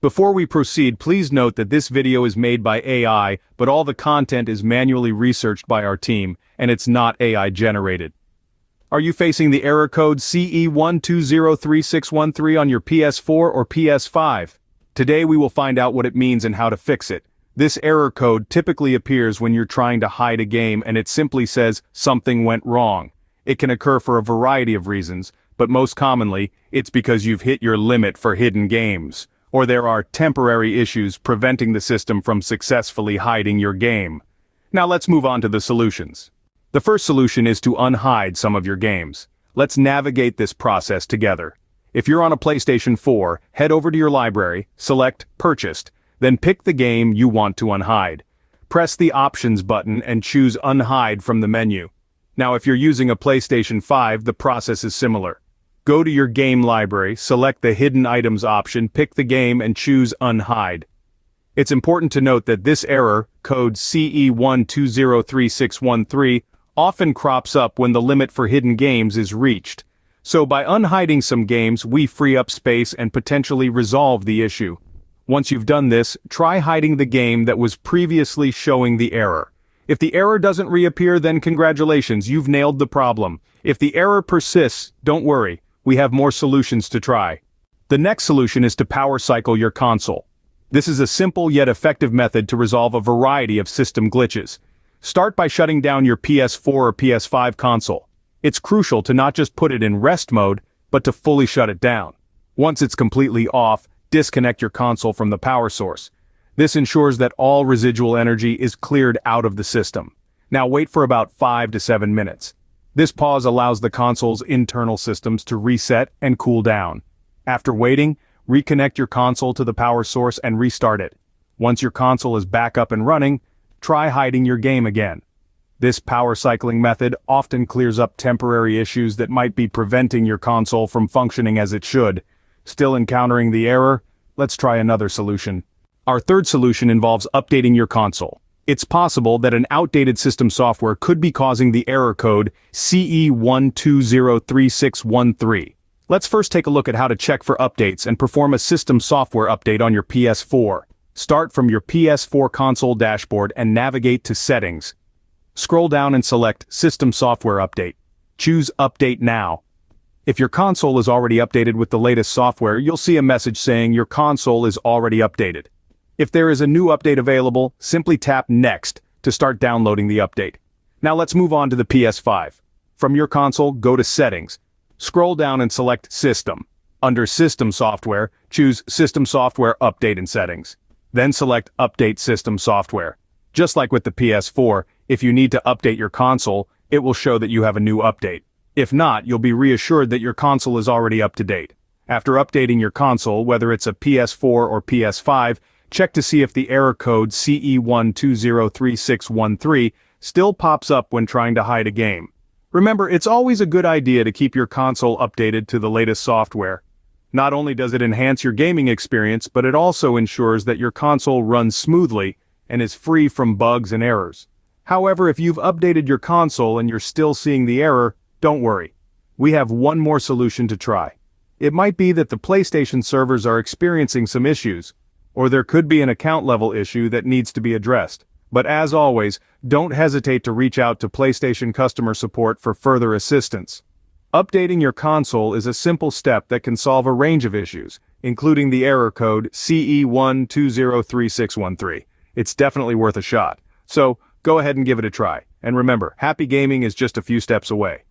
Before we proceed, please note that this video is made by AI, but all the content is manually researched by our team, and it's not AI generated. Are you facing the error code CE-120361-3 on your PS4 or PS5? Today we will find out what it means and how to fix it. This error code typically appears when you're trying to hide a game and it simply says something went wrong. It can occur for a variety of reasons, but most commonly, it's because you've hit your limit for hidden games, or there are temporary issues preventing the system from successfully hiding your game. Now let's move on to the solutions. The first solution is to unhide some of your games. Let's navigate this process together. If you're on a PlayStation 4, head over to your library, select Purchased, then pick the game you want to unhide. Press the Options button and choose Unhide from the menu. Now if you're using a PlayStation 5, the process is similar. Go to your game library, select the Hidden Items option, pick the game and choose Unhide. It's important to note that this error, code CE-120361-3, often crops up when the limit for hidden games is reached. So by unhiding some games, we free up space and potentially resolve the issue. Once you've done this, try hiding the game that was previously showing the error. If the error doesn't reappear, then congratulations, you've nailed the problem. If the error persists, don't worry. We have more solutions to try. The next solution is to power cycle your console. This is a simple yet effective method to resolve a variety of system glitches. Start by shutting down your PS4 or PS5 console. It's crucial to not just put it in rest mode, but to fully shut it down. Once it's completely off, disconnect your console from the power source. This ensures that all residual energy is cleared out of the system. Now wait for about 5 to 7 minutes. This pause allows the console's internal systems to reset and cool down. After waiting, reconnect your console to the power source and restart it. Once your console is back up and running, try hiding your game again. This power cycling method often clears up temporary issues that might be preventing your console from functioning as it should. Still encountering the error? Let's try another solution. Our third solution involves updating your console. It's possible that an outdated system software could be causing the error code CE-120361-3. Let's first take a look at how to check for updates and perform a system software update on your PS4. Start from your PS4 console dashboard and navigate to Settings. Scroll down and select System Software Update. Choose Update Now. If your console is already updated with the latest software, you'll see a message saying your console is already updated. If there is a new update available, simply tap Next to start downloading the update. Now let's move on to the PS5. From your console, go to Settings. Scroll down and select System. Under System Software, choose System Software Update in Settings. Then select Update System Software. Just like with the PS4, if you need to update your console, it will show that you have a new update. If not, you'll be reassured that your console is already up to date. After updating your console, whether it's a PS4 or PS5, check to see if the error code CE-120361-3 still pops up when trying to hide a game. Remember, it's always a good idea to keep your console updated to the latest software. Not only does it enhance your gaming experience, but it also ensures that your console runs smoothly and is free from bugs and errors. However, if you've updated your console and you're still seeing the error, don't worry. We have one more solution to try. It might be that the PlayStation servers are experiencing some issues, or there could be an account level issue that needs to be addressed. But as always, don't hesitate to reach out to PlayStation customer support for further assistance. Updating your console is a simple step that can solve a range of issues, including the error code CE-120361-3. It's definitely worth a shot. So, go ahead and give it a try. And remember, happy gaming is just a few steps away.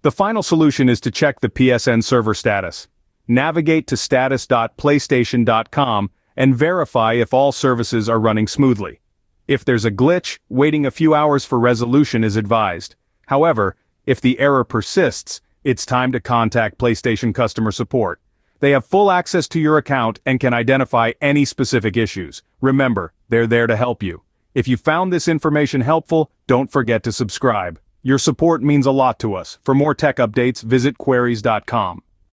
The final solution is to check the PSN server status. Navigate to status.playstation.com and verify if all services are running smoothly. If there's a glitch, waiting a few hours for resolution is advised. However, if the error persists, it's time to contact PlayStation customer support. They have full access to your account and can identify any specific issues. Remember, they're there to help you. If you found this information helpful, don't forget to subscribe. Your support means a lot to us. For more tech updates, visit queries.com.